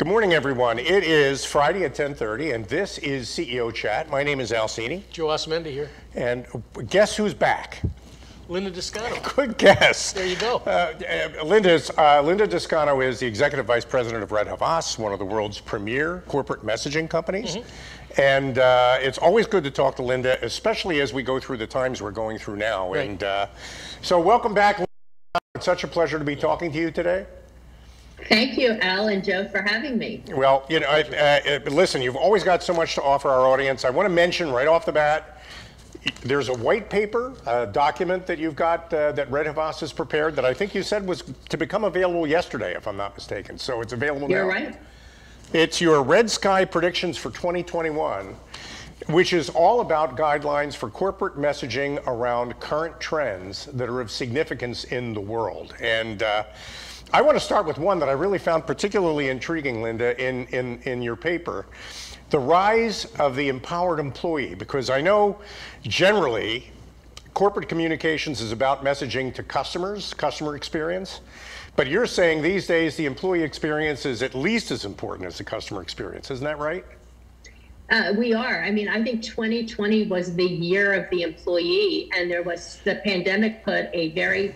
Good morning, everyone. It is Friday at 10:30, and this is CEO Chat. My name is Al Cini. Joe Osmendi here. And guess who's back? Linda Descano. Good guess. There you go. Linda Descano is the Executive Vice President of Havas, one of the world's premier corporate messaging companies. And it's always good to talk to Linda, especially as we go through the times we're going through now. Right. And so welcome back, Linda. It's such a pleasure to be talking to you today. Thank you, Al and Joe, for having me. Well, you know, listen, you've always got so much to offer our audience. I want to mention right off the bat, there's a white paper, a document that you've got that Havas has prepared that I think you said was to become available yesterday, if I'm not mistaken. So it's available now. You're right. It's your Red Sky predictions for 2021, which is all about guidelines for corporate messaging around current trends that are of significance in the world. And I want to start with one that I really found particularly intriguing, Linda, in your paper, the rise of the empowered employee, because I know generally corporate communications is about messaging to customers, customer experience, but you're saying these days the employee experience is at least as important as the customer experience. Isn't that right? We are. I mean, I think 2020 was the year of the employee, and the pandemic put a very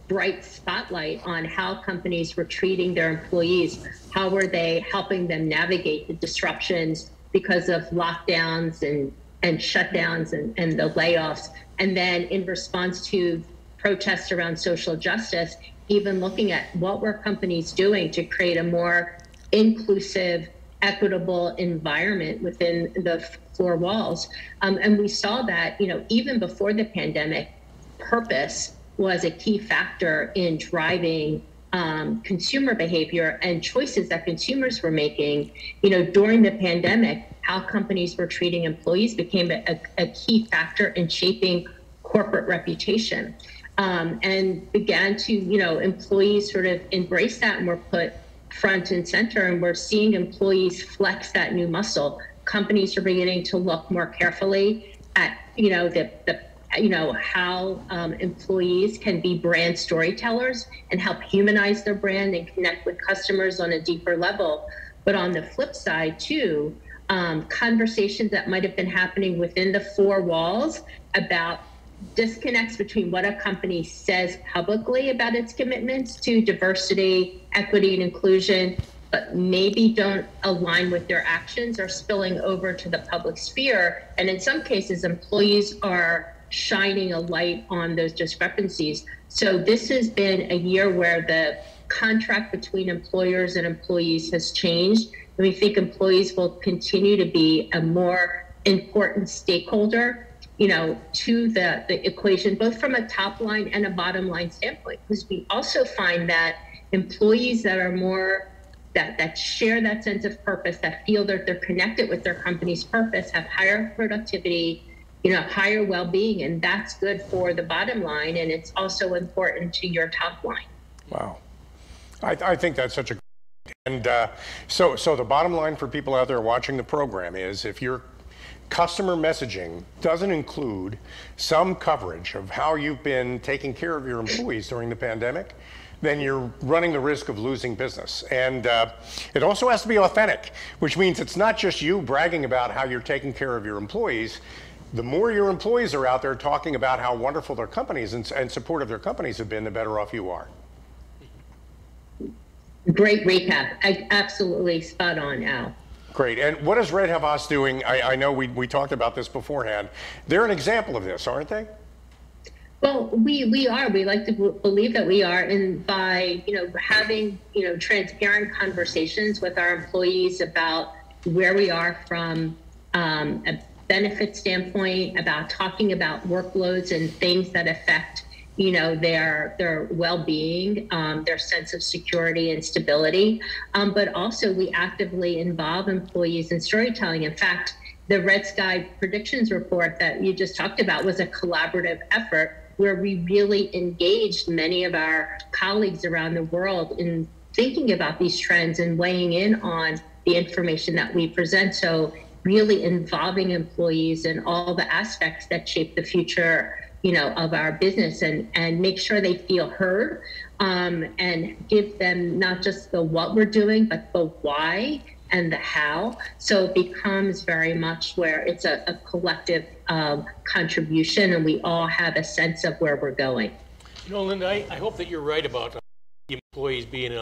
bright spotlight on how companies were treating their employees. How were they helping them navigate the disruptions because of lockdowns and shutdowns and the layoffs? And then in response to protests around social justice, even looking at what were companies doing to create a more inclusive, equitable environment within the four walls. And we saw that, you know, even before the pandemic, purpose was a key factor in driving consumer behavior and choices that consumers were making. You know, during the pandemic, how companies were treating employees became a key factor in shaping corporate reputation, and began to, you know, employees sort of embrace that and were put front and center, and we're seeing employees flex that new muscle. Companies are beginning to look more carefully at, you know, how employees can be brand storytellers and help humanize their brand and connect with customers on a deeper level. But on the flip side too, conversations that might have been happening within the four walls about disconnects between what a company says publicly about its commitments to diversity, equity, and inclusion, but maybe don't align with their actions, are spilling over to the public sphere. And in some cases, employees are shining a light on those discrepancies. So this has been a year where the contract between employers and employees has changed. And we think employees will continue to be a more important stakeholder, you know, to the equation, both from a top line and a bottom line standpoint, because we also find that employees that are more, that share that sense of purpose, that feel that they're connected with their company's purpose, have higher productivity, you know, higher well-being, and that's good for the bottom line, and it's also important to your top line. Wow. I think that's such a, and so the bottom line for people out there watching the program is, if your customer messaging doesn't include some coverage of how you've been taking care of your employees during the pandemic, then you're running the risk of losing business. And it also has to be authentic, which means it's not just you bragging about how you're taking care of your employees. The more your employees are out there talking about how wonderful their companies and supportive their companies have been, the better off you are. Great recap. Absolutely spot on, Al. Great. And what is Havas doing? I know we talked about this beforehand. They're an example of this, aren't they? Well, we are. We like to believe that we are, and by, you know, having, you know, transparent conversations with our employees about where we are from a benefit standpoint, about talking about workloads and things that affect, you know, their well-being, their sense of security and stability. But also we actively involve employees in storytelling. In fact, the Red Sky predictions report that you just talked about was a collaborative effort where we really engaged many of our colleagues around the world in thinking about these trends and weighing in on the information that we present. So really involving employees in all the aspects that shape the future of our business, and make sure they feel heard, and give them not just the what we're doing, but the why and the how. So it becomes very much where it's a collective contribution, and we all have a sense of where we're going. Linda, I hope that you're right about the employees being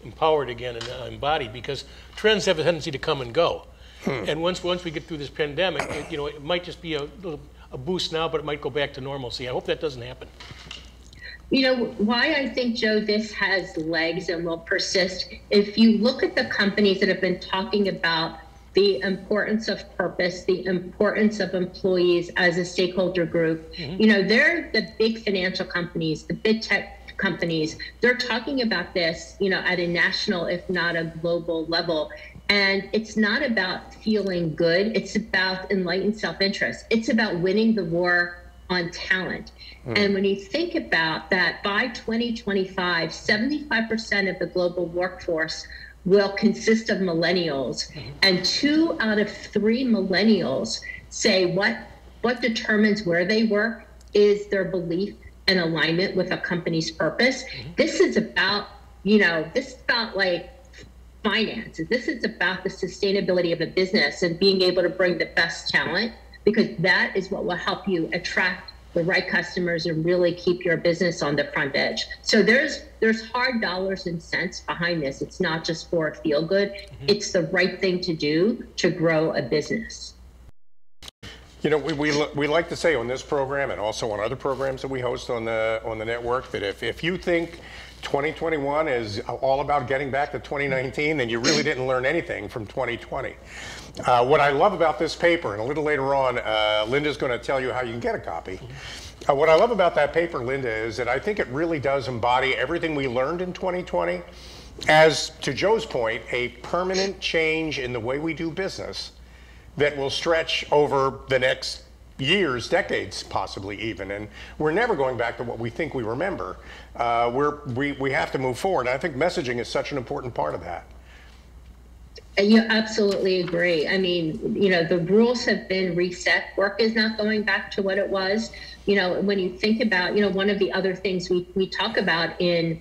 empowered again and embodied, because trends have a tendency to come and go. And once we get through this pandemic, it might just be a boost now, but it might go back to normalcy. I hope that doesn't happen. Why I think, Joe, this has legs and will persist. If you look at the companies that have been talking about the importance of purpose, the importance of employees as a stakeholder group, they're the big financial companies, the big tech companies. They're talking about this, at a national, if not a global level. And it's not about feeling good. It's about enlightened self-interest. It's about winning the war on talent. And when you think about that, by 2025, 75% of the global workforce will consist of millennials, and 2 out of 3 millennials say what determines where they work is their belief and alignment with a company's purpose. This is about, like finances. This is about the sustainability of a business and being able to bring the best talent, because that is what will help you attract the right customers and really keep your business on the front edge. So there's hard dollars and cents behind this. It's not just for a feel good. It's the right thing to do to grow a business. We like to say on this program, and also on other programs that we host on the network, that if you think 2021 is all about getting back to 2019, then you really didn't learn anything from 2020. What I love about this paper, and a little later on, Linda's going to tell you how you can get a copy. What I love about that paper, Linda, is that I think it really does embody everything we learned in 2020 as, to Joe's point, a permanent change in the way we do business that will stretch over the next years, decades, possibly even. And we're never going back to what we think we remember. We have to move forward. And I think messaging is such an important part of that. You absolutely agree. I mean, the rules have been reset. Work is not going back to what it was. When you think about, one of the other things we talk about in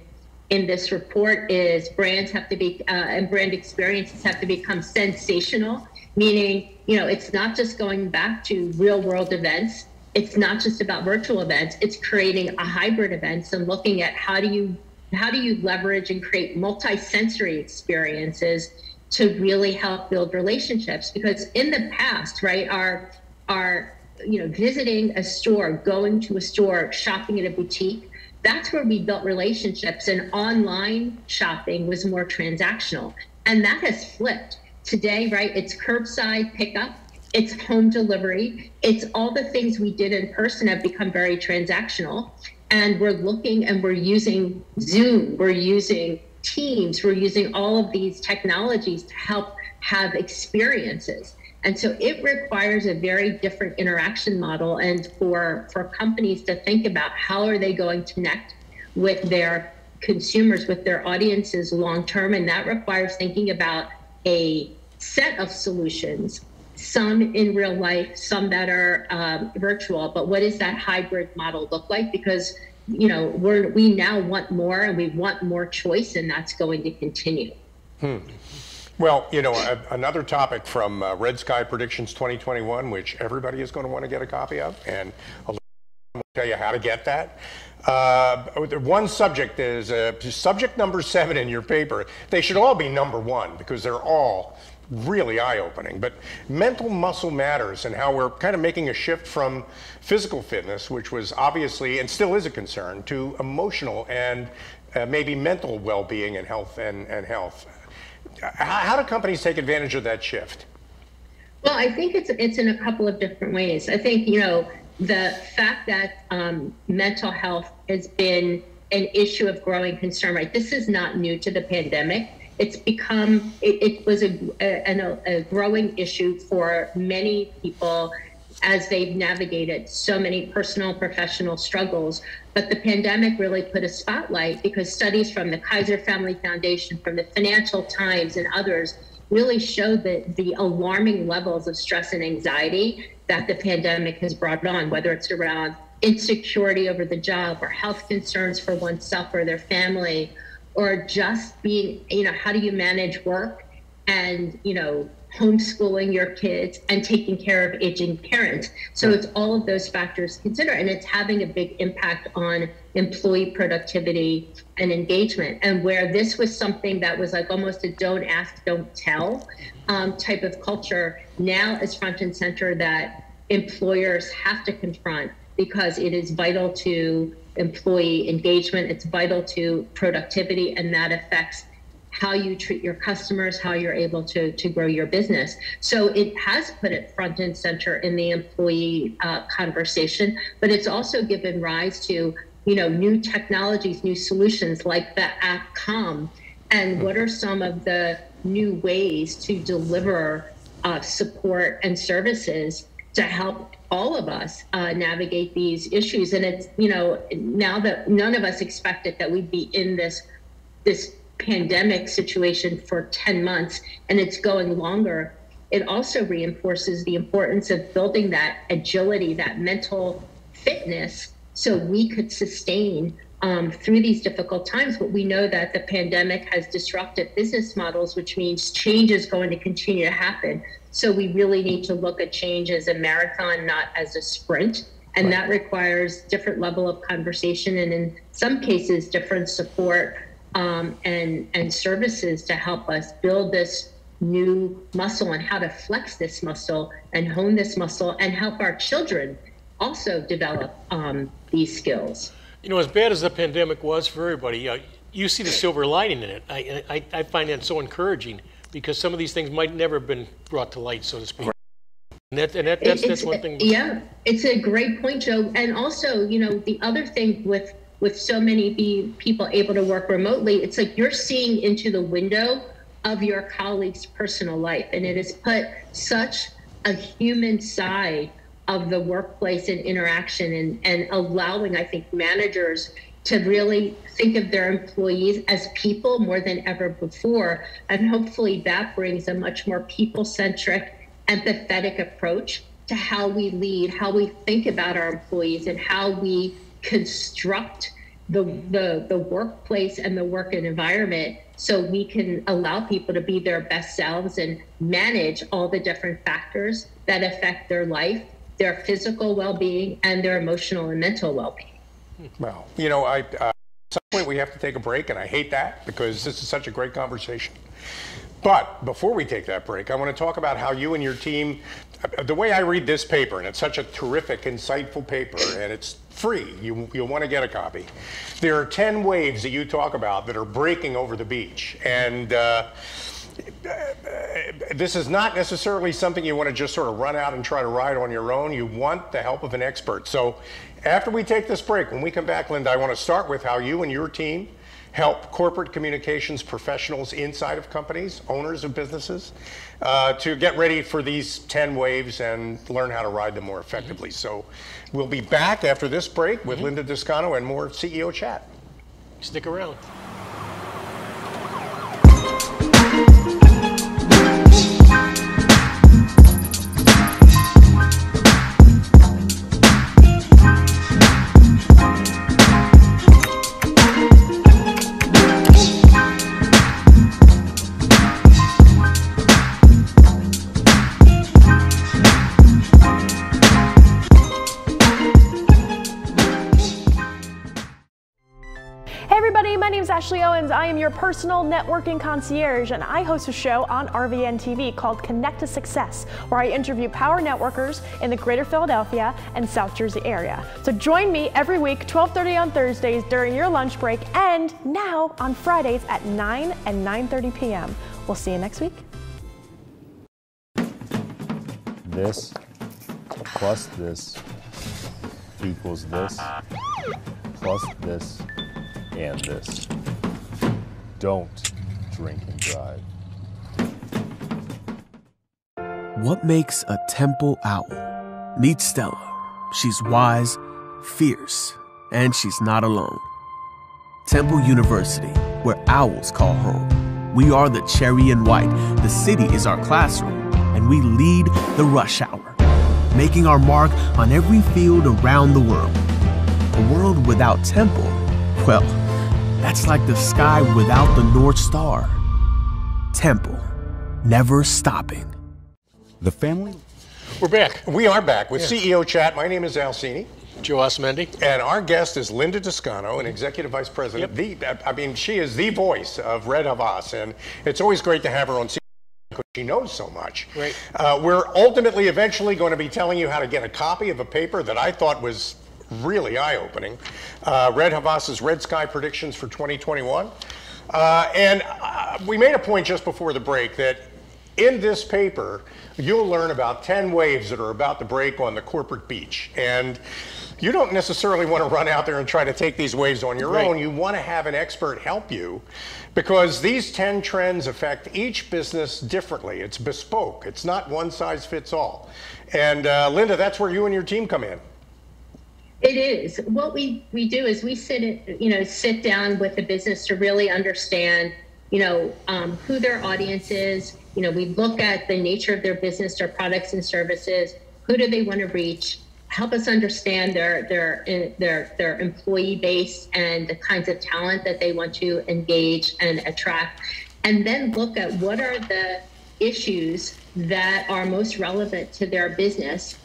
this report is brands have to be, and brand experiences have to become sensational, meaning, it's not just going back to real world events. It's not just about virtual events. It's creating a hybrid events and looking at how do you leverage and create multi-sensory experiences to really help build relationships. Because in the past, right, our visiting a store, going to a store, shopping at a boutique, that's where we built relationships, and online shopping was more transactional. And that has flipped. Today, right, it's curbside pickup, it's home delivery, it's all the things we did in person have become very transactional. And we're looking and we're using Zoom, we're using Teams, we're using all of these technologies to help have experiences. And so it requires a very different interaction model, and for companies to think about how are they going to connect with their consumers, with their audiences long term. And that requires thinking about a set of solutions, some in real life, some that are virtual. But what does that hybrid model look like? Because we now want more, and we want more choice, and that's going to continue. Well, another topic from Red Sky Predictions 2021, which everybody is going to want to get a copy of, and I'll tell you how to get that. One subject is subject number 7 in your paper. They should all be number 1 because they're all really eye-opening. But mental muscle matters, and how we're kind of making a shift from physical fitness, which was obviously and still is a concern, to emotional and maybe mental well-being and health and health. How do companies take advantage of that shift? Well, I think it's in a couple of different ways. I think, the fact that mental health has been an issue of growing concern, right? This is not new to the pandemic. It's become, it was a growing issue for many people as they've navigated so many personal and professional struggles. But the pandemic really put a spotlight, because studies from the Kaiser Family Foundation, from the Financial Times and others really showed that the alarming levels of stress and anxiety that the pandemic has brought on, whether it's around insecurity over the job or health concerns for oneself or their family, or just being, how do you manage work and, homeschooling your kids and taking care of aging parents. So it's all of those factors considered, and it's having a big impact on employee productivity and engagement. And where this was something that was like almost a don't ask, don't tell type of culture, now is front and center that employers have to confront, because it is vital to employee engagement, it's vital to productivity, and that affects how you treat your customers, how you're able to grow your business. So it has put it front and center in the employee conversation, but it's also given rise to, new technologies, new solutions like the app Calm. And what are some of the new ways to deliver support and services to help all of us navigate these issues? And it's, now that none of us expected that we'd be in this pandemic situation for 10 months, and it's going longer, it also reinforces the importance of building that agility, that mental fitness, so we could sustain through these difficult times. But we know that the pandemic has disrupted business models, which means change is going to continue to happen. So we really need to look at change as a marathon, not as a sprint. And that requires different level of conversation, and in some cases, different support and services to help us build this new muscle, and how to flex this muscle and hone this muscle, and help our children also develop these skills. As bad as the pandemic was for everybody, you see the silver lining in it. I find that so encouraging, because some of these things might never have been brought to light, so to speak. That's one thing. Yeah, it's a great point, Joe. And also, the other thing with so many people able to work remotely, it's like you're seeing into the window of your colleague's personal life. And it has put such a human side of the workplace and interaction, and allowing, I think, managers to really think of their employees as people more than ever before. And hopefully that brings a much more people-centric, empathetic approach to how we lead, how we think about our employees, and how we construct the workplace and the work environment, so we can allow people to be their best selves and manage all the different factors that affect their life, their physical well-being, and their emotional and mental well-being. Well, at some point we have to take a break, and I hate that, because this is such a great conversation. But before we take that break, I want to talk about how you and your team, the way I read this paper, and it's such a terrific, insightful paper, and it's free, you'll want to get a copy. There are 10 waves that you talk about that are breaking over the beach. And this is not necessarily something you want to just sort of run out and try to ride on your own. You want the help of an expert. So after we take this break, when we come back, Linda, I want to start with how you and your team help corporate communications professionals inside of companies, owners of businesses, to get ready for these 10 waves and learn how to ride them more effectively. So we'll be back after this break with Linda Descano and more CEO Chat. Stick around. Ashley Owens. I am your personal networking concierge, and I host a show on RVN TV called Connect to Success, where I interview power networkers in the greater Philadelphia and South Jersey area. So join me every week, 12:30 on Thursdays during your lunch break, and now on Fridays at 9 and 9:30 p.m. We'll see you next week. This plus this equals this plus this and this. Don't drink and drive. What makes a temple owl? Meet Stella. She's wise, fierce, and she's not alone. Temple University, where owls call home. We are the cherry and white. The city is our classroom, and we lead the rush hour, making our mark on every field around the world. A world without Temple, well, that's like the sky without the North Star. Temple, never stopping. The family. We're back. We are back with CEO Chat. My name is Alcini. Joe Osmendi. And our guest is Linda Descano, an Executive Vice President. She is the voice of Red Havas, and it's always great to have her on CEO because she knows so much. Right. We're ultimately, eventually going to be telling you how to get a copy of a paper that I thought was really eye-opening. Red Havas's Red Sky Predictions for 2021. We made a point just before the break that in this paper, you'll learn about 10 waves that are about to break on the corporate beach. And you don't necessarily want to run out there and try to take these waves on your own. You want to have an expert help you because these 10 trends affect each business differently. It's bespoke. It's not one size fits all. And Linda, that's where you and your team come in. It is. What we do is we sit down with the business to really understand, who their audience is. We look at the nature of their business, their products and services. Who do they want to reach? Help us understand their employee base and the kinds of talent that they want to engage and attract. And then look at what are the issues that are most relevant to their business.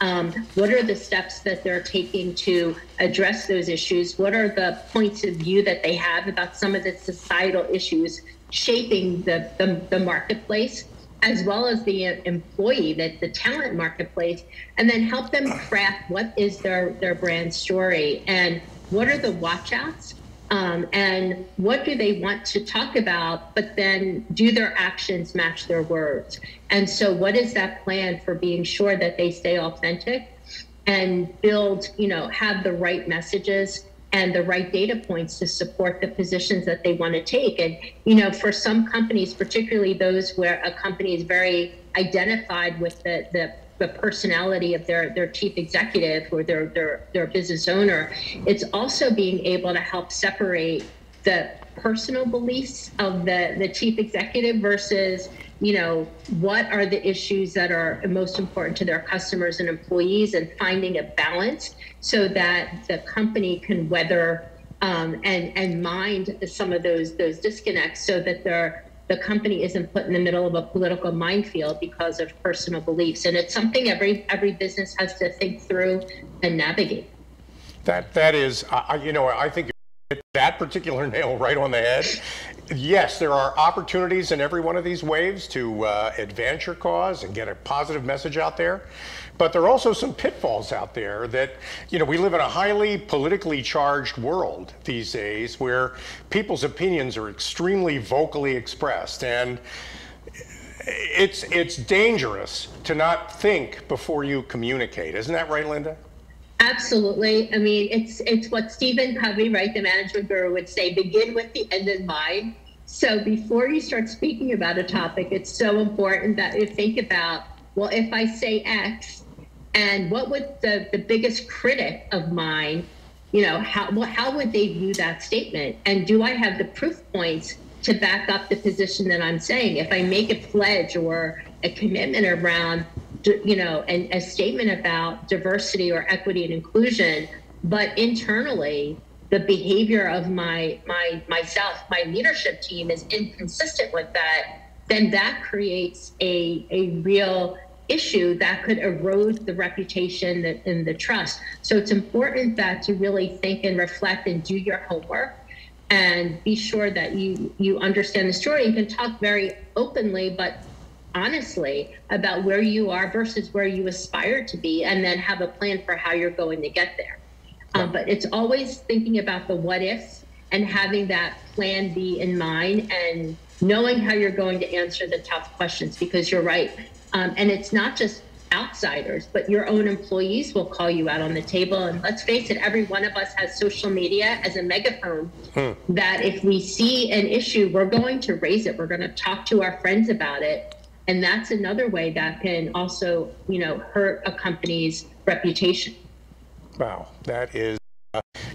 What are the steps that they're taking to address those issues? What are the points of view that they have about some of the societal issues shaping the marketplace, as well as the employee, the talent marketplace, and then help them craft what is their brand story and what are the watch outs. And what do they want to talk about, but then do their actions match their words? And so what is that plan for being sure that they stay authentic and build, have the right messages and the right data points to support the positions that they want to take? And, for some companies, particularly those where a company is very identified with the personality of their chief executive or their business owner, it's also being able to help separate the personal beliefs of the chief executive versus, what are the issues that are most important to their customers and employees, and finding a balance so that the company can weather and mind some of those disconnects so that the company isn't put in the middle of a political minefield because of personal beliefs. And it's something every business has to think through and navigate. That is, I think you hit that particular nail right on the head. Yes, there are opportunities in every one of these waves to advance your cause and get a positive message out there. But there are also some pitfalls out there that, we live in a highly politically charged world these days where people's opinions are extremely vocally expressed. And it's dangerous to not think before you communicate. Isn't that right, Linda? Absolutely. I mean, it's what Stephen Covey, right, the management guru, would say, begin with the end in mind. So before you start speaking about a topic, it's so important that you think about, well, if I say X, and what would the biggest critic of mine, how would they view that statement? And do I have the proof points to back up the position that I'm saying? If I make a pledge or a commitment around, and a statement about diversity or equity and inclusion, but internally the behavior of myself, my leadership team is inconsistent with that, then that creates a real issue that could erode the reputation and the trust. So it's important that to really think and reflect and do your homework and be sure that you understand the story and can talk very openly but honestly about where you are versus where you aspire to be, and then have a plan for how you're going to get there. But it's always thinking about the what ifs and having that plan B in mind and knowing how you're going to answer the tough questions, because you're right. And it's not just outsiders, but your own employees will call you out on the table. And let's face it, every one of us has social media as a megaphone that if we see an issue, we're going to raise it. We're going to talk to our friends about it. And that's another way that can also, hurt a company's reputation. Wow, that is,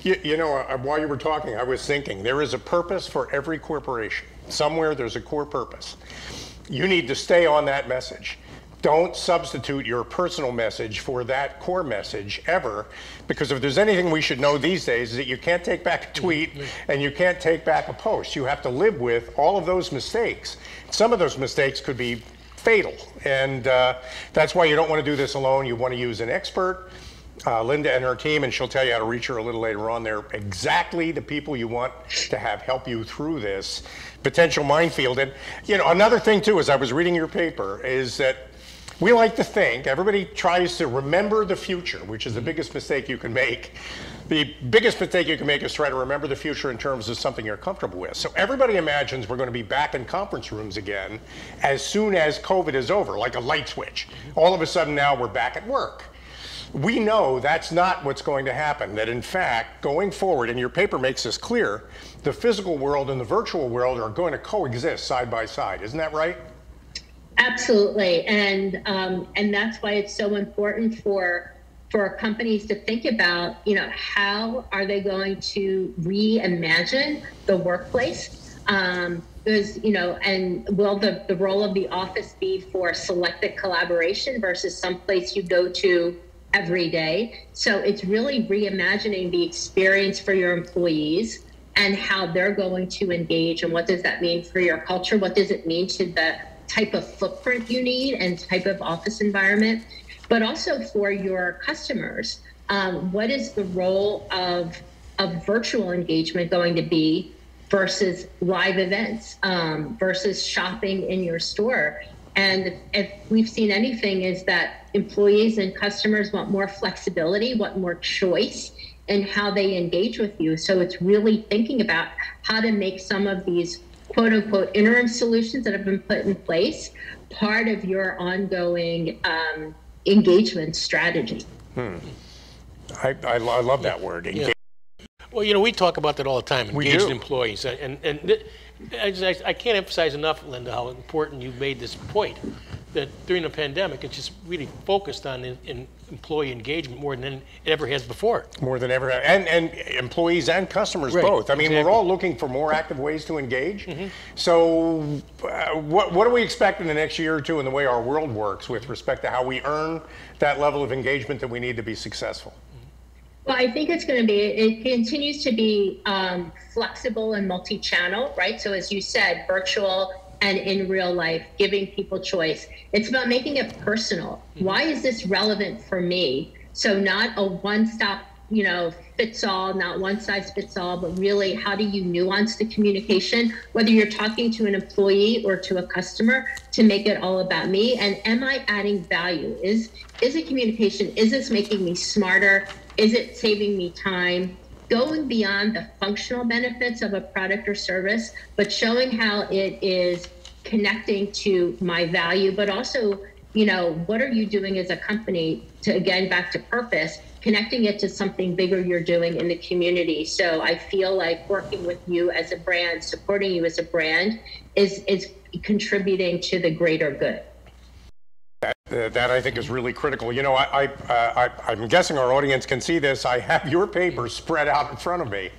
while you were talking, I was thinking there is a purpose for every corporation. Somewhere there's a core purpose. You need to stay on that message. Don't substitute your personal message for that core message ever, because if there's anything we should know these days is that you can't take back a tweet and you can't take back a post. You have to live with all of those mistakes. Some of those mistakes could be fatal, and that's why you don't want to do this alone. You want to use an expert. Linda and her team, and she'll tell you how to reach her a little later on. They're exactly the people you want to have help you through this potential minefield. And you know, another thing too, as I was reading your paper, is that we like to think, everybody tries to remember the future, which is the biggest mistake you can make. The biggest mistake you can make is try to remember the future in terms of something you're comfortable with. So everybody imagines we're going to be back in conference rooms again as soon as COVID is over, like a light switch. All of a sudden now we're back at work. We know that's not what's going to happen, that in fact, going forward, and your paper makes this clear, the physical world and the virtual world are going to coexist side by side. Isn't that right? Absolutely. And that's why it's so important for companies to think about, you know, how are they going to reimagine the workplace? Because, you know, and will the role of the office be for selected collaboration versus someplace you go to every day? So it's really reimagining the experience for your employees and how they're going to engage, and what does that mean for your culture? What does it mean to the type of footprint you need and type of office environment? But also for your customers, what is the role of virtual engagement going to be versus live events, versus shopping in your store? And if we've seen anything, is that employees and customers want more flexibility, want more choice in how they engage with you. So it's really thinking about how to make some of these quote unquote interim solutions that have been put in place part of your ongoing engagement strategy. I love that word. Yeah. Well, you know, we talk about that all the time, engaged employees. And I can't emphasize enough, Linda, how important you've made this point, that during the pandemic, it's just really focused on in employee engagement more than it ever has before. More than ever. And employees and customers both. I mean, we're all looking for more active ways to engage. So what do we expect in the next year or two in the way our world works with respect to how we earn that level of engagement that we need to be successful? Well, I think it's going to be, it continues to be flexible and multi-channel, right? So as you said, virtual and in real life, giving people choice. It's about making it personal. Why is this relevant for me? So not a one-stop, you know, fits all, not one size fits all, but really how do you nuance the communication, whether you're talking to an employee or to a customer, to make it all about me? And am I adding value? Is it communication? Is this making me smarter? Is it saving me time? Going beyond the functional benefits of a product or service, but showing how it is connecting to my value, but also, you know, what are you doing as a company to, again, back to purpose, connecting it to something bigger you're doing in the community. So I feel like working with you as a brand, supporting you as a brand is contributing to the greater good. That I think is really critical. You know, I'm guessing our audience can see this. I have your paper spread out in front of me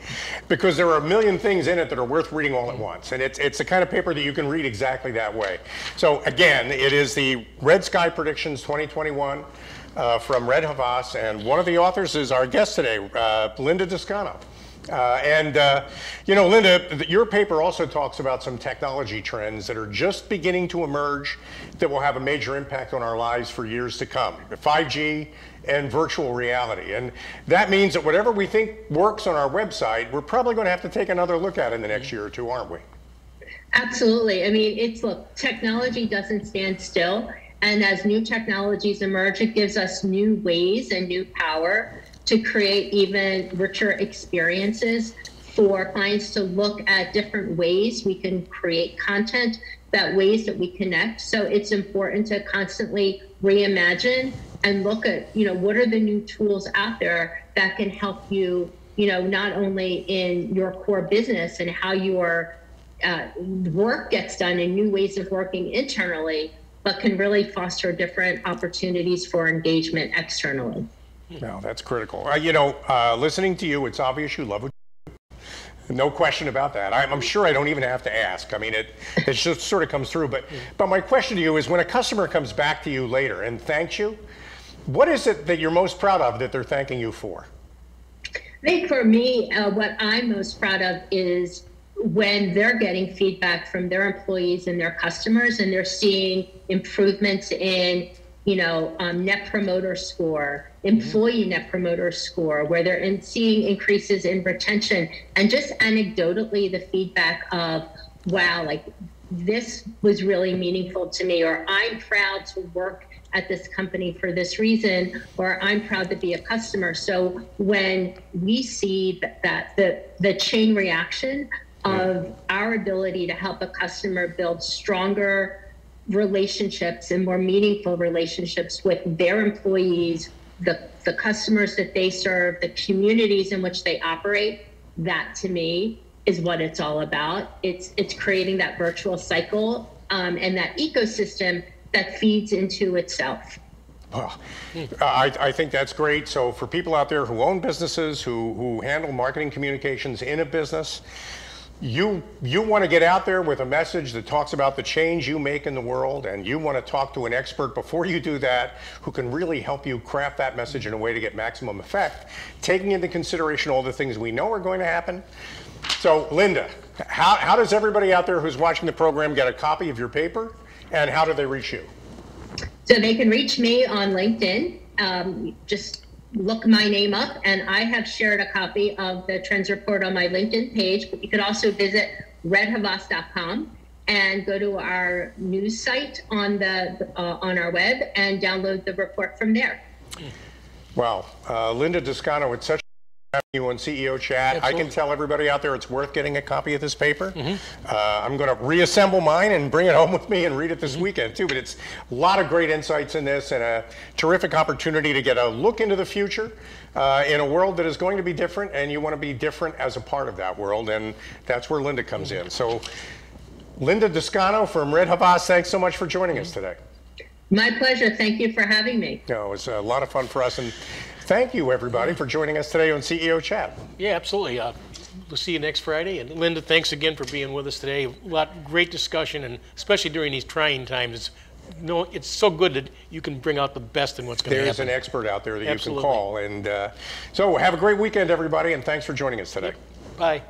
because there are a million things in it that are worth reading all at once. And it's the kind of paper that you can read exactly that way. So again, it is the Red Sky Predictions 2021 from Red Havas. And one of the authors is our guest today, Linda Descano. You know, Linda, your paper also talks about some technology trends that are just beginning to emerge that will have a major impact on our lives for years to come. 5G and virtual reality. And that means that whatever we think works on our website, we're probably going to have to take another look at in the next year or two, aren't we? Absolutely. I mean, look, technology doesn't stand still. And as new technologies emerge, it gives us new ways and new power to create even richer experiences for clients to look at different ways we can create content, that ways that we connect. So it's important to constantly reimagine and look at, you know, what are the new tools out there that can help you, you know, not only in your core business and how your work gets done and new ways of working internally, but can really foster different opportunities for engagement externally. No, that's critical. You know, listening to you, it's obvious you love what you do. No question about that. I'm sure I don't even have to ask. I mean, it just sort of comes through. But my question to you is, when a customer comes back to you later and thanks you, what is it that you're most proud of that they're thanking you for? I think for me, what I'm most proud of is when they're getting feedback from their employees and their customers, and they're seeing improvements in, net promoter score, employee net promoter score, where they're seeing increases in retention, and just anecdotally the feedback of, wow, like this was really meaningful to me, or I'm proud to work at this company for this reason, or I'm proud to be a customer. So when we see that the chain reaction of our ability to help a customer build stronger relationships and more meaningful relationships with their employees, the customers that they serve, the communities in which they operate, that to me is what it's all about. It's creating that virtual cycle and that ecosystem that feeds into itself. Well, I think that's great. So for people out there who own businesses, who handle marketing communications in a business, you want to get out there with a message that talks about the change you make in the world, and you want to talk to an expert before you do that who can really help you craft that message in a way to get maximum effect, taking into consideration all the things we know are going to happen. So Linda, how does everybody out there who's watching the program get a copy of your paper, and how do they reach you? So they can reach me on LinkedIn. Just look my name up, and I have shared a copy of the Trends Report on my LinkedIn page, but you could also visit redhavas.com and go to our news site on our web and download the report from there. Wow, Linda Descano, it's such having you on CEO Chat. Absolutely. I can tell everybody out there it's worth getting a copy of this paper. I'm going to reassemble mine and bring it home with me and read it this weekend too. But it's a lot of great insights in this, and a terrific opportunity to get a look into the future in a world that is going to be different, and you want to be different as a part of that world, and that's where Linda comes in. So Linda Descano from Red Havas, thanks so much for joining us today. My pleasure. Thank you for having me. No, it was a lot of fun for us, and thank you, everybody, for joining us today on CEO Chat. Yeah, absolutely. We'll see you next Friday. And Linda, thanks again for being with us today. Great discussion, and especially during these trying times. It's so good that you can bring out the best in what's going to happen. There's an expert out there that Absolutely. you can call. And so have a great weekend, everybody, and thanks for joining us today. Yep. Bye.